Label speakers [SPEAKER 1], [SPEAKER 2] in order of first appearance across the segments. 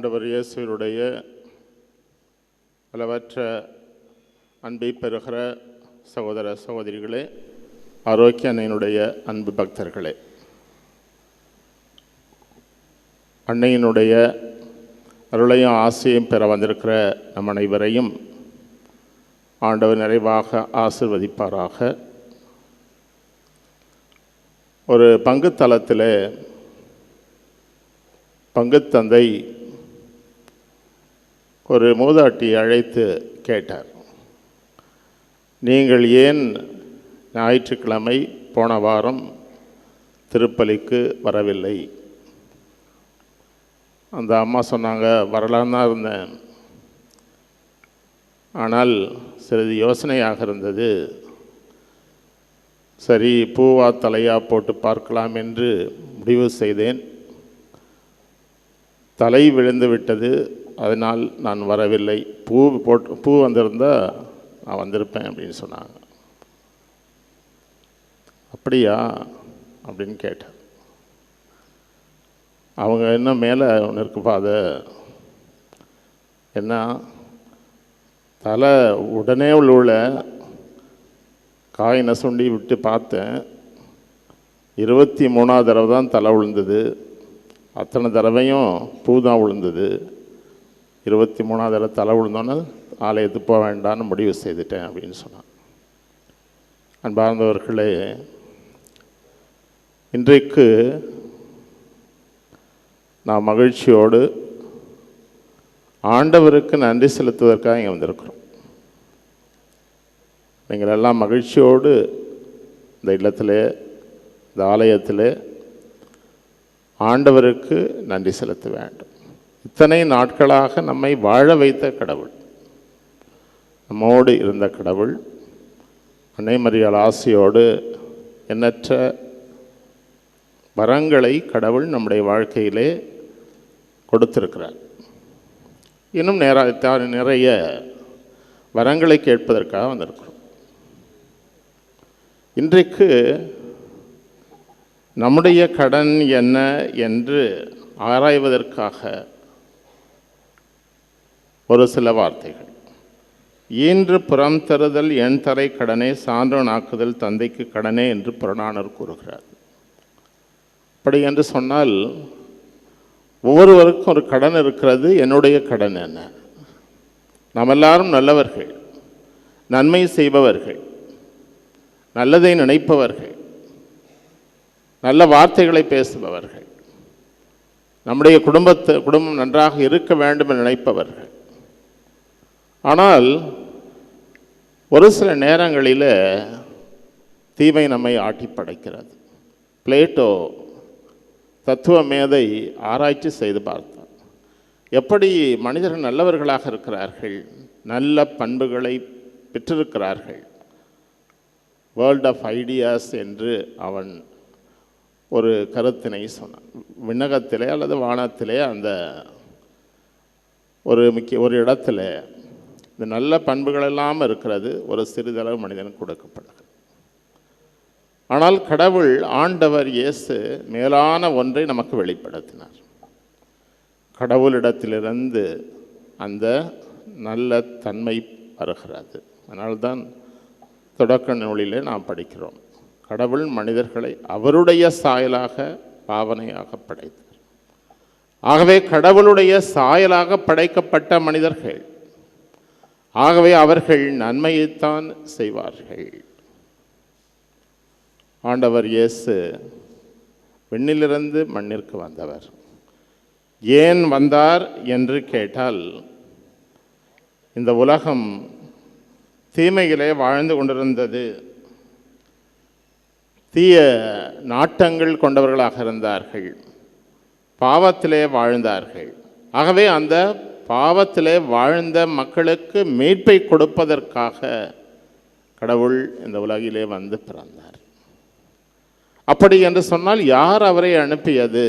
[SPEAKER 1] ஆண்டவர் இயேசுவினுடைய அளவற்ற அன்பை பெறுகிற சகோதர சகோதரிகளே, ஆரோக்கிய அன்னையினுடைய அன்பு பக்தர்களே, அன்னையினுடைய அருளையும் ஆசையும் பெற வந்திருக்கிற நம் அனைவரையும் ஆண்டவர் நிறைவாக ஆசிர்வதிப்பாராக. ஒரு பங்குத்தளத்தில் பங்குத்தந்தை ஒரு மூதாட்டியை அழைத்து கேட்டார், நீங்கள் ஏன் ஞாயிற்றுக்கிழமை போன வாரம் திருப்பலிக்கு வரவில்லை? அந்த அம்மா சொன்னாங்க, வரலான்னு தான் இருந்தேன், ஆனால் சிறிது யோசனையாக இருந்தது. சரி, பூவா தலையா போட்டு பார்க்கலாம் என்று முடிவு செய்தேன். தலை விழுந்து விட்டது, அதனால் நான் வரவில்லை. பூ வந்திருந்தால் நான் வந்திருப்பேன் அப்படின்னு சொன்னாங்க. அப்படியா அப்படின்னு கேட்டேன். அவங்க இன்னும் மேலே ஒன்று இருக்குப்பா, அதை என்ன தலை உடனே உள்ள காய் நசுண்டி விட்டு பார்த்தேன், 23ஆவது தடவை தான் தலை விழுந்தது, அத்தனை தடவையும் பூ தான் விழுந்தது. 23ஆவது தடவை தலை விழுந்தோன்னே ஆலயத்துக்கு போக வேண்டான்னு முடிவு செய்துட்டேன் அப்படின்னு சொன்னான். அன்பார்ந்தவர்களே, இன்றைக்கு நாம் மகிழ்ச்சியோடு ஆண்டவருக்கு நன்றி செலுத்துவதற்காக இங்கே வந்திருக்கிறோம். நீங்கள் எல்லாம் மகிழ்ச்சியோடு இந்த இல்லத்திலே, இந்த ஆலயத்திலே ஆண்டவருக்கு நன்றி செலுத்த வேண்டும். இத்தனை நாட்களாக நம்மை வாழ வைத்த கடவுள், நம்மோடு இருந்த கடவுள், அன்னை மரியாள் ஆசையோடு எண்ணற்ற வரங்களை கடவுள் நம்முடைய வாழ்க்கையிலே கொடுத்திருக்கிறார். இன்னும் நிறைய வரங்களை கேட்பதற்காக வந்திருக்கிறோம். இன்றைக்கு நம்முடைய கடன் என்ன என்று ஆராய்வதற்காக ஒரு சில வார்த்தைகள். ஈன்று புறம் தருதல் என் தரை கடனே, சான்றோனாக்குதல் தந்தைக்கு கடனே என்று புறநானூறு கூறுகிறார். அப்படி என்று சொன்னால் ஒவ்வொருவருக்கும் ஒரு கடன் இருக்கிறது. என்னுடைய கடன் என்ன? நாம் எல்லாரும் நல்லவர்கள், நன்மை செய்பவர்கள், நல்லதை நினைப்பவர்கள், நல்ல வார்த்தைகளை பேசுபவர்கள், நம்முடைய குடும்பம் நன்றாக இருக்க வேண்டும் என்று நினைப்பவர்கள். ஆனால் ஒரு சில நேரங்களில் தீமை நம்மை ஆட்டி படைக்கிறது. பிளேட்டோ தத்துவ மேதை ஆராய்ச்சி செய்து பார்த்தார். எப்படி மனிதர்கள் நல்லவர்களாக இருக்கிறார்கள், நல்ல பண்புகளை பெற்றிருக்கிறார்கள். வேர்ல்ட் ஆஃப் ஐடியாஸ் என்று அவன் ஒரு கருத்தினை சொன்னான். விண்ணகத்திலே அல்லது வானத்திலே அந்த ஒரு இடத்துல இந்த நல்ல பண்புகளெல்லாம் இருக்கிறது, ஒரு சிறிதளவு மனிதனுக்கு கொடுக்கப்படுகிறது. ஆனால் கடவுள் ஆண்டவர் இயேசு மேலான ஒன்றை நமக்கு வெளிப்படுத்தினார். கடவுளிடத்திலிருந்து அந்த நல்ல தன்மை வருகிறது. அதனால்தான் தொடக்க நூலிலே நாம் படிக்கிறோம், கடவுள் மனிதர்களை அவருடைய சாயலாக பாவனையாக படைத்தார். ஆகவே கடவுளுடைய சாயலாக படைக்கப்பட்ட மனிதர்கள், ஆகவே அவர்கள் நன்மையைத்தான் செய்வார்கள். ஆண்டவர் இயேசு விண்ணிலிருந்து மண்ணிற்கு வந்தவர். ஏன் வந்தார் என்று கேட்டால், இந்த உலகம் தீமையிலே வாழ்ந்து கொண்டிருந்தது, தீய நாட்டங்கள் கொண்டவர்களாக இருந்தார்கள், பாவத்திலே வாழ்ந்தார்கள். ஆகவே அந்த பாவத்திலே வாழ்ந்த மக்களுக்கு மீட்பை கொடுப்பதற்காக கடவுள் இந்த உலகிலே வந்து பிறந்தார். அப்படி என்று சொன்னால் யார் அவரை அனுப்பியது?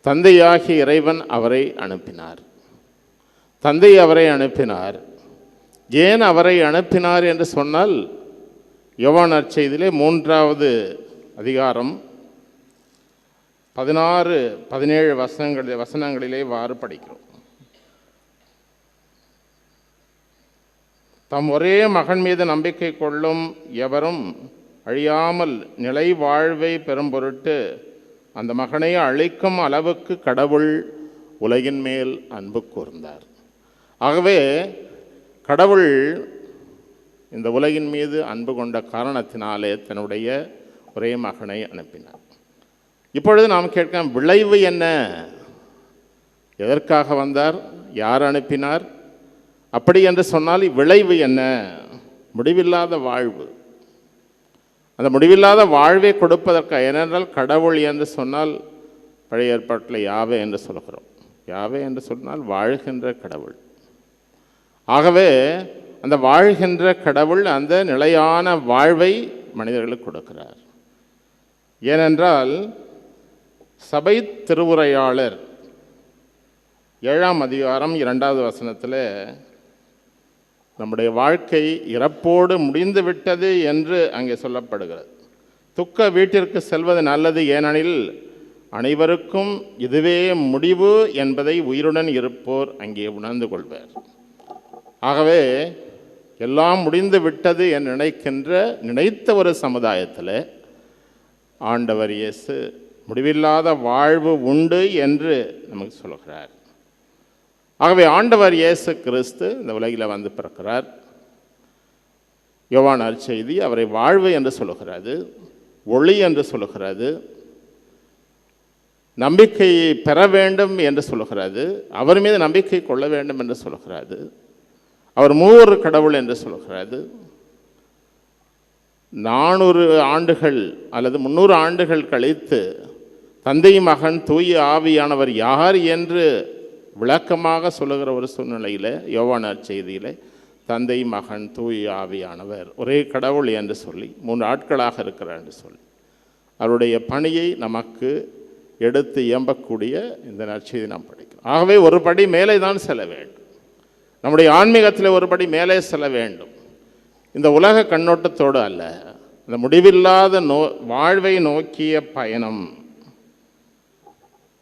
[SPEAKER 1] தந்தையாகிய இறைவன் அவரை அனுப்பினார். தந்தை அவரை அனுப்பினார். ஏன் அவரை அனுப்பினார் என்று சொன்னால், யோவான் நற்செய்தியிலே 3வது அதிகாரம் 16, 17 வசனங்களிலே வாறு படிக்கிறோம். தம் ஒரே மகன் மீது நம்பிக்கை கொள்ளும் எவரும் அழியாமல் நிலை வாழ்வை பெறும் பொருட்டு அந்த மகனை அழிக்கும் அளவுக்கு கடவுள் உலகின் மேல் அன்பு கூர்ந்தார். ஆகவே கடவுள் இந்த உலகின் மீது அன்பு கொண்ட காரணத்தினாலே தன்னுடைய ஒரே மகனை அனுப்பினார். இப்பொழுது நாம் கேட்க, விளைவு என்ன? எதற்காக வந்தார்? யார் அனுப்பினார்? அப்படி என்று சொன்னால் விளைவு என்ன? முடிவில்லாத வாழ்வு. அந்த முடிவில்லாத வாழ்வை கொடுப்பதற்கு, ஏனென்றால் கடவுள் என்று சொன்னால் பழைய ஏற்பாட்டில் யாவே என்று சொல்கிறோம். யாவே என்று சொன்னால் வாழ்கின்ற கடவுள். ஆகவே அந்த வாழ்கின்ற கடவுள் அந்த நிலையான வாழ்வை மனிதர்களுக்கு கொடுக்கிறார். ஏனென்றால் சபை திருவுரையாளர் 7ஆம் அதிகாரம் 2வது வசனத்தில் நம்முடைய வாழ்க்கை இறப்போடு முடிந்து விட்டது என்று அங்கே சொல்லப்படுகிறது. துக்க வீட்டிற்கு செல்வது நல்லது, ஏனெனில் அனைவருக்கும் இதுவே முடிவு என்பதை உயிருடன் இருப்போர் அங்கே உணர்ந்து கொள்வர். ஆகவே எல்லாம் முடிந்து விட்டது என்று நினைத்த ஒரு சமுதாயத்தில் ஆண்டவர் இயேசு முடிவில்லாத வாழ்வு உண்டு என்று நமக்கு சொல்கிறார். ஆகவே ஆண்டவர் இயேசு கிறிஸ்து இந்த உலகில் வந்து பிறக்கிறார். யோவான் நற்செய்தி அவரை வாழ்வு என்று சொல்லுகிறது, ஒளி என்று சொல்லுகிறது, நம்பிக்கையை பெற வேண்டும் என்று சொல்லுகிறது, அவர் மீது நம்பிக்கை கொள்ள வேண்டும் என்று சொல்லுகிறது, அவர் மூவர் கடவுள் என்று சொல்லுகிறது. 400 ஆண்டுகள் அல்லது 300 ஆண்டுகள் கழித்து தந்தை மகன் தூய ஆவியானவர் யார் என்று விளக்கமாக சொல்லுகிற ஒரு சூழ்நிலையில் யோவான் நற்செய்தியில் தந்தை மகன் தூய ஆவியானவர் ஒரே கடவுள் என்று சொல்லி 3 ஆட்களாக இருக்கிறார் என்று சொல்லி அவருடைய பணியை நமக்கு எடுத்து இயம்பக்கூடிய இந்த நற்செய்தி நாம் படிக்கிறோம். ஆகவே ஒரு படி மேலே தான் செல்ல வேண்டும். நம்முடைய ஆன்மீகத்தில் ஒரு படி மேலே செல்ல வேண்டும். இந்த உலக கண்ணோட்டத்தோடு அல்ல, இந்த முடிவில்லாத வாழ்வை நோக்கிய பயணம்.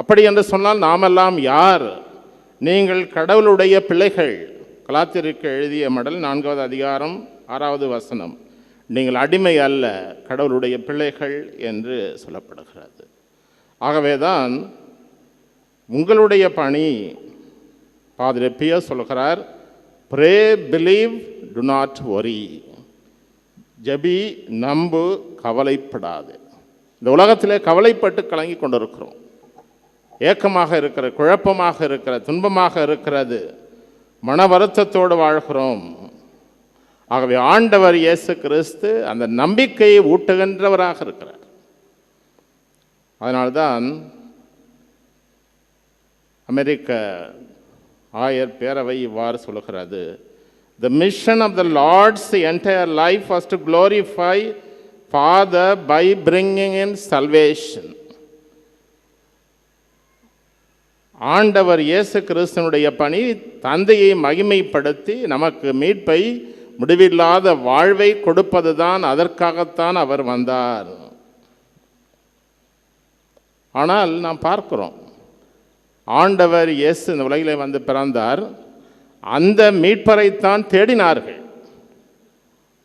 [SPEAKER 1] அப்படி என்று சொன்னால் நாமெல்லாம் யார்? நீங்கள் கடவுளுடைய பிள்ளைகள். கலாத்தியருக்கு எழுதிய மடல் 4வது அதிகாரம் 6வது வசனம், நீங்கள் அடிமை அல்ல, கடவுளுடைய பிள்ளைகள் என்று சொல்லப்படுகிறது. ஆகவேதான் உங்களுடைய பணி, பாதிரி பியோ சொல்கிறார், pray believe do not worry. ஜபி, நம்பு, கவலைப்படாது. இந்த உலகத்திலே கவலைப்பட்டு கலங்கி கொண்டிருக்கிறோம். ஏக்கமாக இருக்கிற, குழப்பமாக இருக்கிற, துன்பமாக இருக்கிறது, மன வருத்தத்தோடு வாழ்கிறோம். ஆகவே ஆண்டவர் இயேசு கிறிஸ்து அந்த நம்பிக்கையை ஊட்டுகின்றவராக இருக்கிறார். அதனால்தான் அமெரிக்க ஆயர் பேரவை இவ்வாறு சொல்கிறது, The mission of the Lord's entire life was to glorify Father by bringing in salvation. ஆண்டவர் இயேசு கிறிஸ்துனுடைய பணி தந்தையை மகிமைப்படுத்தி நமக்கு மீட்பை, முடிவில்லாத வாழ்வை கொடுப்பதுதான். அதற்காகத்தான் அவர் வந்தார். ஆனால் நாம் பார்க்கிறோம், ஆண்டவர் இயேசு இந்த உலகிலே வந்து பிறந்தார். அந்த மீட்பரைத்தான் தேடினார்கள்,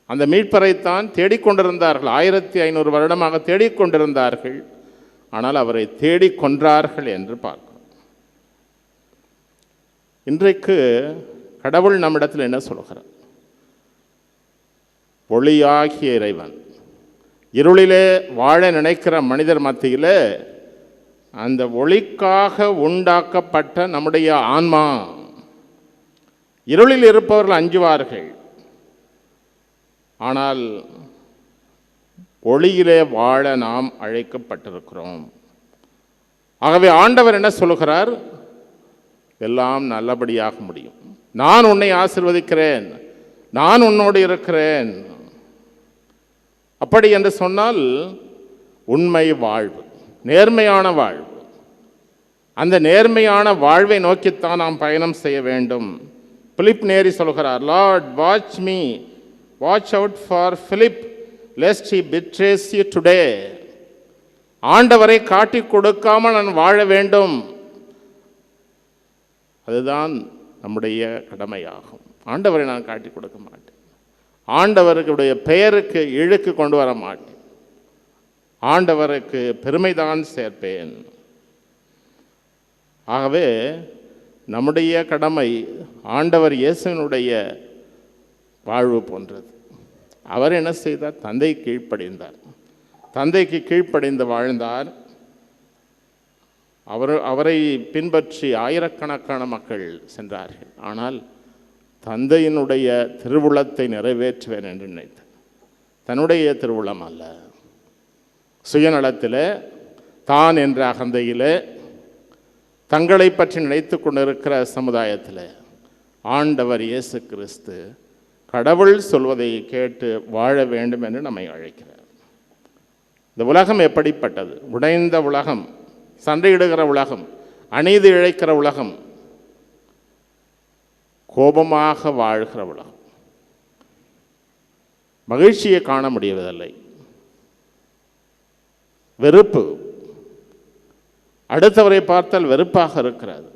[SPEAKER 1] அந்த மீட்பரைத்தான் தேடிக்கொண்டிருந்தார்கள். 1500 வருடமாக தேடிக்கொண்டிருந்தார்கள். ஆனால் அவரை தேடிக்கொன்றார்கள் என்று பார்க்கிறோம். இன்றைக்கு கடவுள் நம்மிடத்தில் என்ன சொல்கிறார்? ஒளியாகிய இறைவன் இருளிலே வாழ நினைக்கிற மனிதர் மத்தியில் அந்த ஒளிக்காக உண்டாக்கப்பட்ட நம்முடைய ஆன்மா, இருளில் இருப்பவர்கள் அஞ்சுவார்கள், ஆனால் ஒளியிலே வாழ நாம் அழைக்கப்பட்டிருக்கிறோம். ஆகவே ஆண்டவர் என்ன சொல்லுகிறார்? எல்லாம் நல்லபடியாக முடியும், நான் உன்னை ஆசீர்வதிக்கிறேன், நான் உன்னோடு இருக்கிறேன். அப்படி என்று சொன்னால் உண்மை வாழ்வு, நேர்மையான வாழ்வு, அந்த நேர்மையான வாழ்வை நோக்கித்தான் நாம் பயணம் செய்ய வேண்டும். பிலிப் நேரி சொல்கிறார், Lord watch me, watch out for Philip lest he betrays you today. ஆண்டவரை காட்டி கொடுக்காமல் நான் வாழ வேண்டும். அதுதான் நம்முடைய கடமையாகும். ஆண்டவரை நான் காட்டி கொடுக்க மாட்டேன். ஆண்டவருடைய பெயருக்கு இழுக்கு கொண்டு வர மாட்டேன். ஆண்டவருக்கு பெருமைதான் சேர்ப்பேன். ஆகவே நம்முடைய கடமை ஆண்டவர் இயேசுவினுடைய வாழ்வு போன்றது. அவர் என்ன செய்தார்? தந்தை கீழ்ப்படிந்தார். தந்தைக்கு கீழ்ப்படிந்து வாழ்ந்தார். அவரை பின்பற்றி ஆயிரக்கணக்கான மக்கள் சென்றார்கள். ஆனால் தந்தையினுடைய திருவுளத்தை நிறைவேற்றுவேன் என்று நினைத்தார். தன்னுடைய திருவுளம் அல்ல, சுயநலத்தில், தான் என்ற அகந்தையில், தங்களை பற்றி நினைத்து கொண்டிருக்கிற சமுதாயத்தில் ஆண்டவர் இயேசு கிறிஸ்து கடவுள் சொல்வதை கேட்டு வாழ வேண்டும் என்று நம்மை அழைக்கிறார். இந்த உலகம் எப்படிப்பட்டது? உடைந்த உலகம், சண்டையிடுகிற உலகம், அநீதி இழைக்கிற உலகம், கோபமாக வாழ்கிற உலகம், மகிழ்ச்சியை காண முடிவதில்லை, வெறுப்பு, அடுத்தவரை பார்த்தால் வெறுப்பாக இருக்கிறது.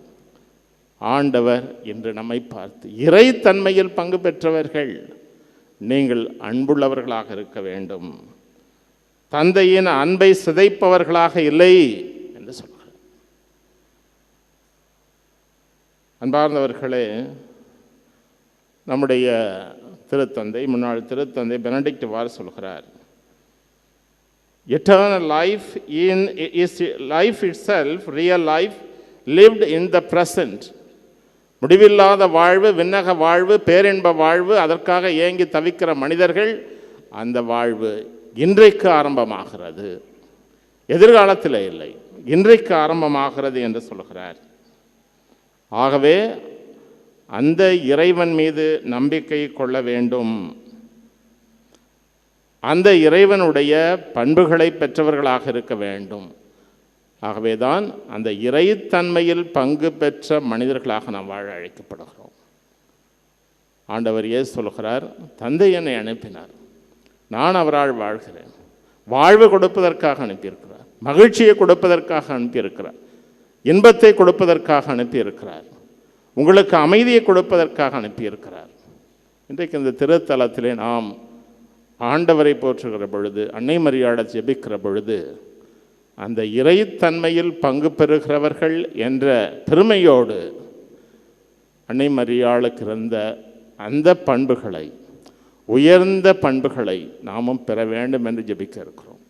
[SPEAKER 1] ஆண்டவர் இன்று நம்மை பார்த்து, இறைத்தன்மையில் பங்கு பெற்றவர்கள் நீங்கள் அன்புள்ளவர்களாக இருக்க வேண்டும், தந்தையின் அன்பை சிதைப்பவர்களாக இல்லை என்று சொல்கிறார். அன்பார்ந்தவர்களே, நம்முடைய திருத்தந்தை, முன்னாள் திருத்தந்தை பெனடிக்ட் வார் சொல்கிறார், eternal life is life itself, real life lived in the present. முடிவில்லாத வாழ்வு, விண்ணக வாழ்வு, பேரின்ப வாழ்வு, அதற்காக ஏங்கி தவிக்கிற மனிதர்கள், அந்த வாழ்வு இன்றைக்கு ஆரம்பமாகிறது, எதிர்காலத்தில் இல்லை, இன்றைக்கு ஆரம்பமாகிறது என்று சொல்கிறார். ஆகவே அந்த இறைவன் மீது நம்பிக்கை கொள்ள வேண்டும். அந்த இறைவனுடைய பண்புகளை பெற்றவர்களாக இருக்க வேண்டும். ஆகவேதான் அந்த இறைத்தன்மையில் பங்கு பெற்ற மனிதர்களாக நாம் வாழ அழைக்கப்படுகிறோம். ஆண்டவர் இயேசு சொல்கிறார், தந்தை என்னை அனுப்பினார், நான் அவரால் வாழ்கிறேன். வாழ்வு கொடுப்பதற்காக அனுப்பியிருக்கிறார், மகிழ்ச்சியை கொடுப்பதற்காக அனுப்பியிருக்கிறார், இன்பத்தை கொடுப்பதற்காக அனுப்பியிருக்கிறார், உங்களுக்கு அமைதியை கொடுப்பதற்காக அனுப்பியிருக்கிறார். இன்றைக்கு இந்த திருத்தலத்திலே நாம் ஆண்டவரை போற்றுகிற பொழுது, அன்னை மரியாதை ஜெபிக்கிற பொழுது, அந்த இறைத்தன்மையில் பங்கு பெறுகிறவர்கள் என்ற பெருமையோடு அன்னை மரியாளுக்கு இருந்த அந்த பண்புகளை, உயர்ந்த பண்புகளை நாமும் பெற வேண்டும் என்று ஜெபிக்க இருக்கிறோம்.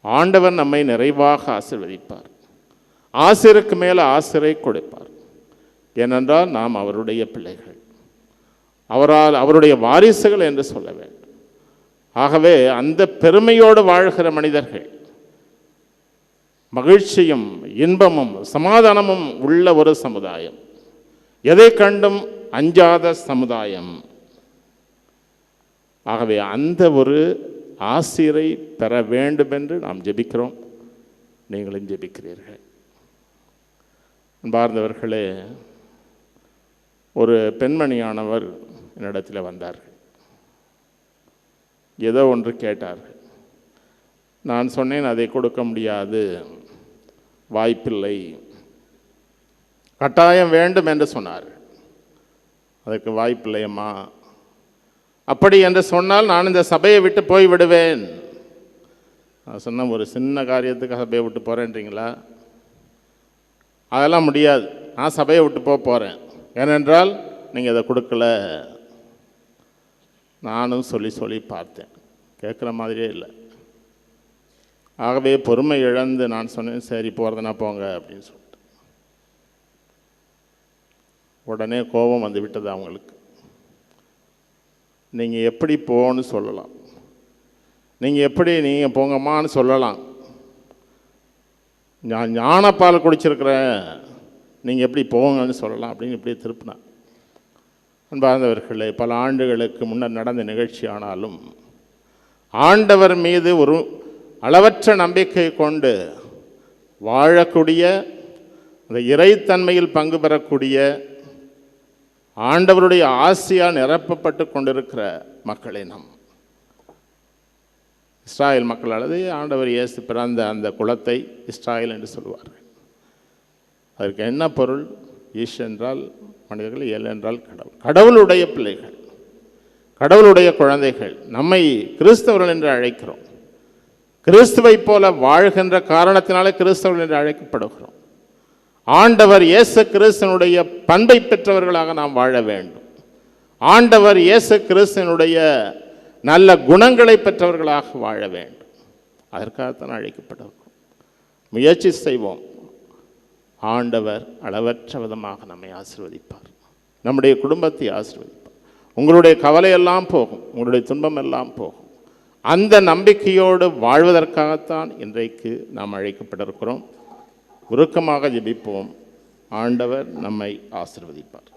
[SPEAKER 1] ஆண்டவர் நம்மை நிறைவாக ஆசீர்வதிப்பார், ஆசிருக்கு மேலே ஆசிரை கொடுப்பார். ஏனென்றால் நாம் அவருடைய பிள்ளைகள், அவருடைய வாரிசுகள் என்று சொல்ல வேண்டும். ஆகவே அந்த பெருமையோடு வாழ்கிற மனிதர்கள், மகிழ்ச்சியும் இன்பமும் சமாதானமும் உள்ள ஒரு சமுதாயம், எதை கண்டும் அஞ்சாத சமுதாயம். ஆகவே அந்த ஒரு ஆசிரை பெற வேண்டும் என்று நாம் ஜெபிக்கிறோம். நீங்களும் ஜெபிக்கிறீர்கள். அன்பார்ந்தவர்களே, ஒரு பெண்மணியானவர் என்னிடத்தில் வந்தார்கள். ஏதோ ஒன்று கேட்டார்கள். நான் சொன்னேன், அதை கொடுக்க முடியாது, வாய்ப்பில்லை, கட்டாயம் வேண்டும் என்று சொன்னார்கள். அதற்கு வாய்ப்பில்லையம்மா, அப்படி என்று சொன்னால் நான் இந்த சபையை விட்டு போய் விடுவேன். நான் சொன்ன, ஒரு சின்ன காரியத்துக்கு சபையை விட்டு போகிறேன்றீங்களா? அதெல்லாம் முடியாது, நான் சபையை விட்டு போகிறேன். ஏனென்றால் நீங்கள் அதை கொடுக்கல. நானும் சொல்லி பார்த்தேன், கேட்குற மாதிரியே இல்லை. ஆகவே பொறுமை இழந்து நான் சொன்னேன், சரி போகிறதுனா போங்க அப்படின்னு சொல்லிட்டு. உடனே கோபம் வந்து விட்டது அவங்களுக்கு. நீங்கள் எப்படி போன்னு சொல்லலாம், நீங்கள் எப்படி நீங்கள் போங்கம்மான்னு சொல்லலாம், நான் ஞானப்பால் குடிச்சிருக்கிறேன், நீங்கள் எப்படி போங்கன்னு சொல்லலாம் அப்படின்னு இப்படியே திருப்பினேன். அன்பார்ந்தவர்களே, பல ஆண்டுகளுக்கு முன்னர் நடந்த நிகழ்ச்சி ஆனாலும் ஆண்டவர் மீது ஒரு அளவற்ற நம்பிக்கை கொண்டு வாழக்கூடிய, அந்த இறைத்தன்மையில் பங்கு பெறக்கூடிய, ஆண்டவருடைய ஆசியால் நிரப்பப்பட்டு கொண்டிருக்கிற மக்களை நாம் இஸ்ராயல் மக்கள் அல்லது ஆண்டவர் இயேசு பிறந்த அந்த குலத்தை இஸ்ராயல் என்று சொல்லுவார்கள். அதற்கு என்ன பொருள்? ஈஷ் என்றால் மனிதர்கள், எல் என்றால் கடவுள். கடவுளுடைய பிள்ளைகள், கடவுளுடைய குழந்தைகள். நம்மை கிறிஸ்தவர்கள் என்று அழைக்கிறோம். கிறிஸ்துவை போல வாழ்கின்ற காரணத்தினாலே கிறிஸ்தவர்கள் என்று அழைக்கப்படுகிறோம். ஆண்டவர் இயேசு கிறிஸ்துவனுடைய பண்பை பெற்றவர்களாக நாம் வாழ வேண்டும். ஆண்டவர் இயேசு கிறிஸ்துவனுடைய நல்ல குணங்களை பெற்றவர்களாக வாழ வேண்டும். அதற்காகத்தான் அழைக்கப்படுகிறோம். முயற்சி செய்வோம். ஆண்டவர் அளவற்ற விதமாக நம்மை ஆசீர்வதிப்பார், நம்முடைய குடும்பத்தை ஆசீர்வதிப்பார். உங்களுடைய கவலையெல்லாம் போகும், உங்களுடைய துன்பம் எல்லாம் போகும். அந்த நம்பிக்கையோடு வாழ்வதற்காகத்தான் இன்றைக்கு நாம் அழைக்கப்பட்டிருக்கிறோம். உருக்கமாக ஜெபிப்போம். ஆண்டவர் நம்மை ஆசீர்வதிப்பார்.